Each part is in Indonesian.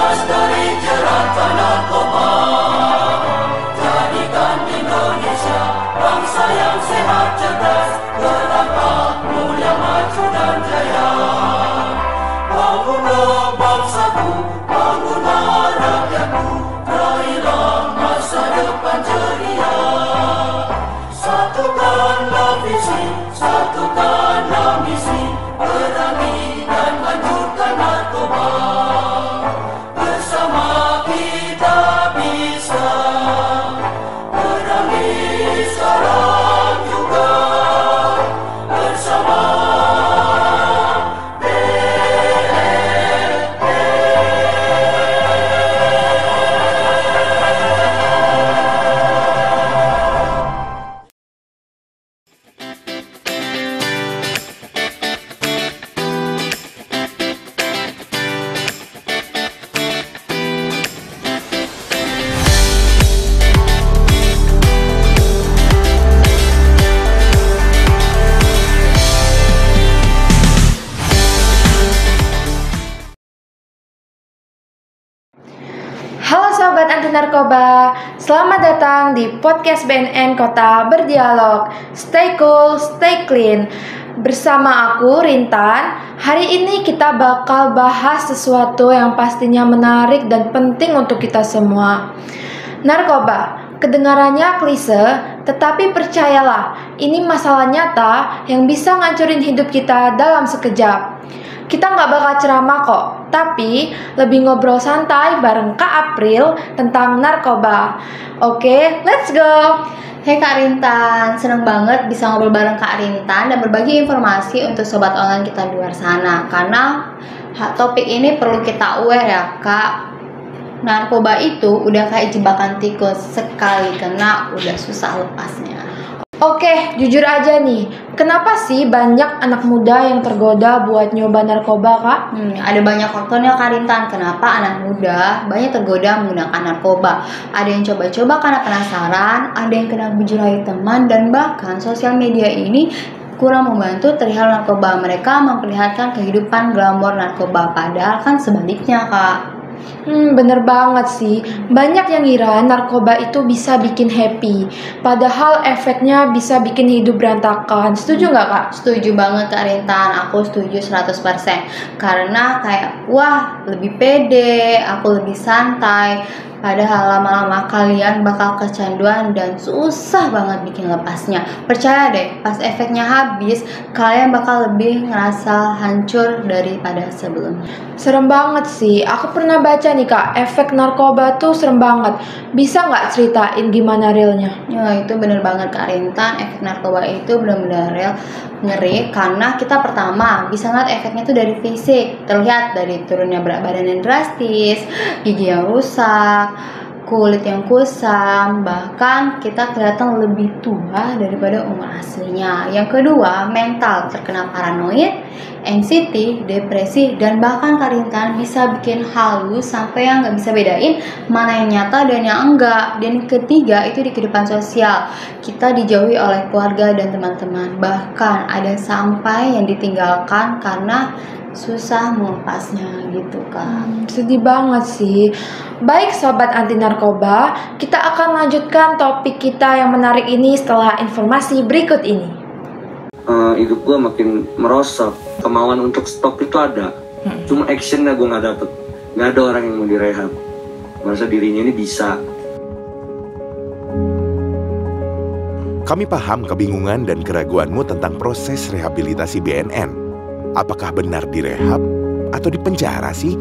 bebas dari jeratan narkoba. Jadikan Indonesia bangsa yang sehat cerdas, berdampak mulia maju dan jaya. Bangunlah bangsaku, bangunlah rakyatku, raihlah masa depan ceria. Satukanlah visi, satukanlah misi, perangi dan hancurkan narkoba. Bersama kita bisa perangi sekarang juga. Bersama Halo Sobat Anti Narkoba, selamat datang di podcast BNN Kota Berdialog. Stay cool, stay clean. Bersama aku, Rintan. Hari ini kita bakal bahas sesuatu yang pastinya menarik dan penting untuk kita semua. Narkoba, kedengarannya klise, tetapi percayalah, ini masalah nyata yang bisa ngancurin hidup kita dalam sekejap. Kita nggak bakal ceramah kok, tapi lebih ngobrol santai bareng Kak April tentang narkoba. Oke, let's go! Hey Kak Rintan, seneng banget bisa ngobrol bareng Kak Rintan dan berbagi informasi untuk sobat online kita di luar sana. Karena topik ini perlu kita aware ya Kak. Narkoba itu udah kayak jebakan tikus, sekali kena udah susah lepasnya. Oke, jujur aja nih, kenapa sih banyak anak muda yang tergoda buat nyoba narkoba, Kak? Ada banyak faktornya Kak Rintan, kenapa anak muda banyak tergoda menggunakan narkoba. Ada yang coba-coba karena penasaran, ada yang kena bujurai teman, dan bahkan sosial media ini kurang membantu perihal narkoba. Mereka memperlihatkan kehidupan glamor narkoba, padahal kan sebaliknya Kak. Bener banget sih. Banyak yang ngira narkoba itu bisa bikin happy, padahal efeknya bisa bikin hidup berantakan. Setuju nggak Kak? Setuju banget Kak Rintan, aku setuju 100%. Karena kayak, wah lebih pede, aku lebih santai, padahal lama-lama kalian bakal kecanduan dan susah banget bikin lepasnya. Percaya deh, pas efeknya habis, kalian bakal lebih ngerasa hancur daripada sebelumnya. Serem banget sih. Aku pernah baca nih Kak, efek narkoba tuh serem banget. Bisa nggak ceritain gimana realnya? Ya itu bener banget Kak Rintan, efek narkoba itu benar-benar real, ngeri. Karena kita pertama bisa ngeliat efeknya tuh dari fisik. Terlihat dari turunnya berat badan yang drastis, gigi yang rusak, kulit yang kusam, bahkan kita kelihatan lebih tua daripada umur aslinya. Yang kedua, mental, terkena paranoid, anxiety, depresi, dan bahkan Kak Rintan bisa bikin halus sampai yang nggak bisa bedain mana yang nyata dan yang enggak. Dan ketiga, itu di kehidupan sosial, kita dijauhi oleh keluarga dan teman-teman, bahkan ada sampai yang ditinggalkan karena susah melepasnya gitu Kak. Sedih banget sih. Baik Sobat Anti Narkoba, kita akan lanjutkan topik kita yang menarik ini setelah informasi berikut ini. Hidup gue makin merosot, kemauan untuk stop itu ada, cuma actionnya gue nggak dapet. Nggak ada orang yang mau direhab, merasa dirinya ini bisa. Kami paham kebingungan dan keraguanmu tentang proses rehabilitasi BNN. Apakah benar direhab atau dipenjara sih?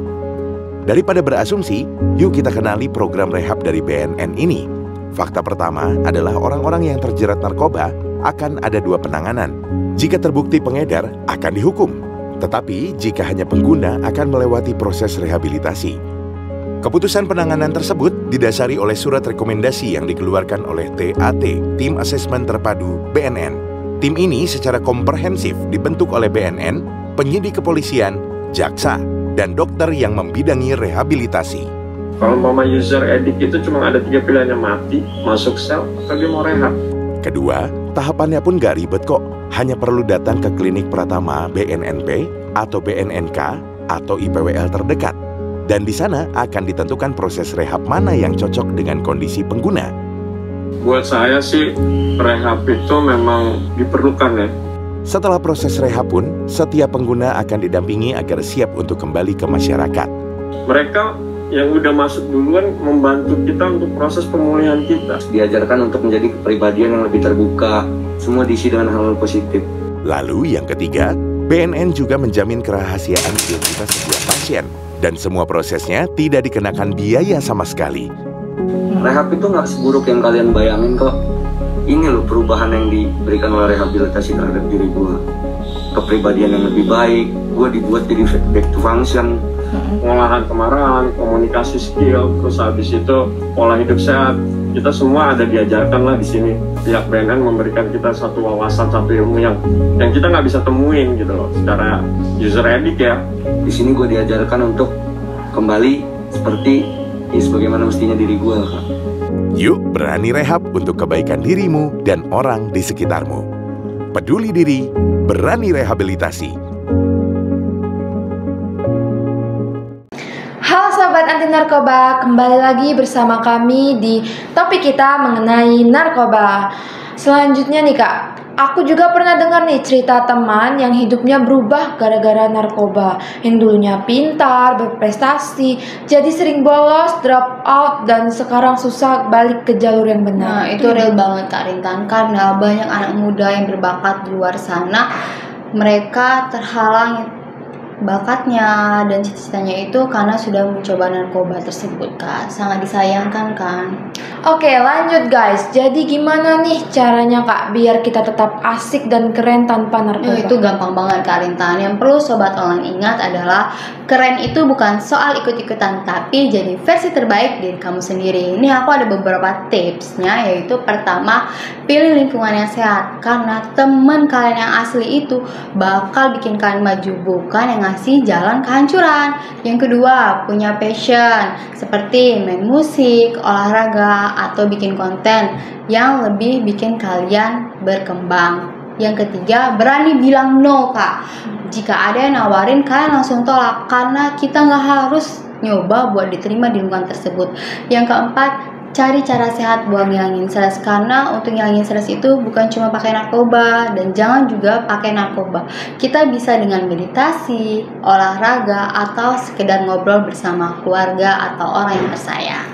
Daripada berasumsi, yuk kita kenali program rehab dari BNN ini. Fakta pertama adalah orang-orang yang terjerat narkoba akan ada dua penanganan. Jika terbukti pengedar, akan dihukum. Tetapi jika hanya pengguna, akan melewati proses rehabilitasi. Keputusan penanganan tersebut didasari oleh surat rekomendasi yang dikeluarkan oleh TAT, Tim Asesmen Terpadu BNN. Tim ini secara komprehensif dibentuk oleh BNN, penyidik kepolisian, jaksa, dan dokter yang membidangi rehabilitasi. Kalau mama user edik itu cuma ada 3 pilihan, yang mati, masuk sel, atau dia mau rehab. Kedua, tahapannya pun gak ribet kok. Hanya perlu datang ke klinik Pratama BNNP atau BNNK atau IPWL terdekat. Dan di sana akan ditentukan proses rehab mana yang cocok dengan kondisi pengguna. Buat saya sih, rehab itu memang diperlukan ya. Setelah proses rehab pun, setiap pengguna akan didampingi agar siap untuk kembali ke masyarakat. Mereka yang udah masuk duluan membantu kita untuk proses pemulihan kita. Diajarkan untuk menjadi kepribadian yang lebih terbuka, semua diisi dengan hal-hal positif. Lalu yang ketiga, BNN juga menjamin kerahasiaan identitas sebuah pasien. Dan semua prosesnya tidak dikenakan biaya sama sekali. Rehab itu nggak seburuk yang kalian bayangin kok. Ini loh perubahan yang diberikan oleh rehabilitasi terhadap diri gue. Kepribadian yang lebih baik, gue dibuat jadi back to function. Pengolahan kemarahan, komunikasi skill, terus habis itu pola hidup sehat. Kita semua ada diajarkan lah di sini. Pihak BNN memberikan kita satu wawasan, satu ilmu yang kita nggak bisa temuin gitu loh, secara user edit ya. Di sini gue diajarkan untuk kembali seperti sebagaimana mestinya diri gue, Kak. Yuk berani rehab untuk kebaikan dirimu dan orang di sekitarmu. Peduli diri, berani rehabilitasi. Halo Sobat Anti Narkoba, kembali lagi bersama kami di topik kita mengenai narkoba. Selanjutnya nih Kak, aku juga pernah dengar nih cerita teman yang hidupnya berubah gara-gara narkoba. Yang dulunya pintar, berprestasi, jadi sering bolos, drop out, dan sekarang susah balik ke jalur yang benar. Nah, itu real banget Kak Rintan, karena banyak anak muda yang berbakat di luar sana, mereka terhalang bakatnya dan cita-citanya itu karena sudah mencoba narkoba tersebut Kak. Sangat disayangkan kan. Oke, lanjut guys. Jadi gimana nih caranya Kak biar kita tetap asik dan keren tanpa narkoba? Itu gampang banget Kak Rintan. Yang perlu Sobat Online ingat adalah keren itu bukan soal ikut-ikutan, tapi jadi versi terbaik diri kamu sendiri. Ini aku ada beberapa tipsnya, yaitu pertama, pilih lingkungan yang sehat, karena teman kalian yang asli itu bakal bikin kalian maju, bukan yang ngasih jalan kehancuran. Yang kedua, punya passion seperti main musik, olahraga, atau bikin konten yang lebih bikin kalian berkembang. Yang ketiga, berani bilang no Kak. Jika ada yang nawarin, kalian langsung tolak, karena kita nggak harus nyoba buat diterima di lingkungan tersebut. Yang keempat, cari cara sehat buat ngilangin stres, karena untuk ngilangin stres itu bukan cuma pakai narkoba, dan jangan juga pakai narkoba. Kita bisa dengan meditasi, olahraga, atau sekedar ngobrol bersama keluarga atau orang yang tersayang.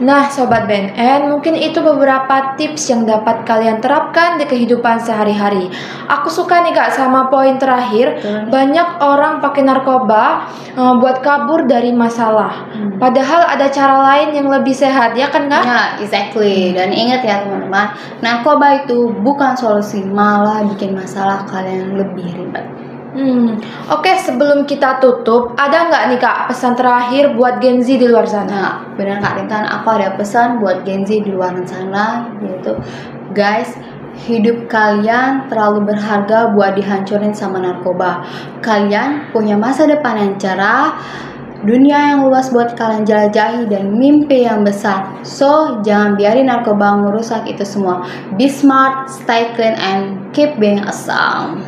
Nah Sobat BNN, mungkin itu beberapa tips yang dapat kalian terapkan di kehidupan sehari-hari. Aku suka nih Kak sama poin terakhir. Banyak orang pakai narkoba buat kabur dari masalah, padahal ada cara lain yang lebih sehat, ya kan Kak? Ya, exactly. Dan ingat ya teman-teman, narkoba itu bukan solusi, malah bikin masalah kalian lebih ribet. Oke, sebelum kita tutup, ada nggak nih Kak pesan terakhir buat Gen Z di luar sana? Nah, benar Kak Rintan, aku ada pesan buat Gen Z di luar sana, yaitu guys, hidup kalian terlalu berharga buat dihancurin sama narkoba. Kalian punya masa depan yang cerah, dunia yang luas buat kalian jelajahi, dan mimpi yang besar. So, jangan biarin narkoba ngerusak itu semua. Be smart, stay clean, and keep being awesome.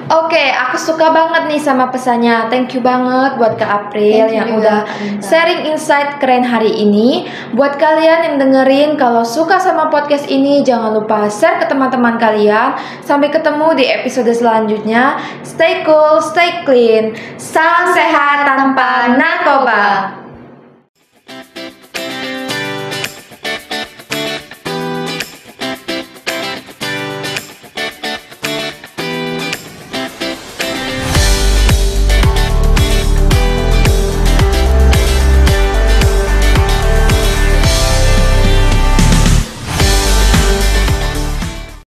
Oke, aku suka banget nih sama pesannya. Thank you banget buat Kak April yang udah sharing insight keren hari ini. Buat kalian yang dengerin, kalau suka sama podcast ini, jangan lupa share ke teman-teman kalian. Sampai ketemu di episode selanjutnya. Stay cool, stay clean. Salam sehat tanpa narkoba.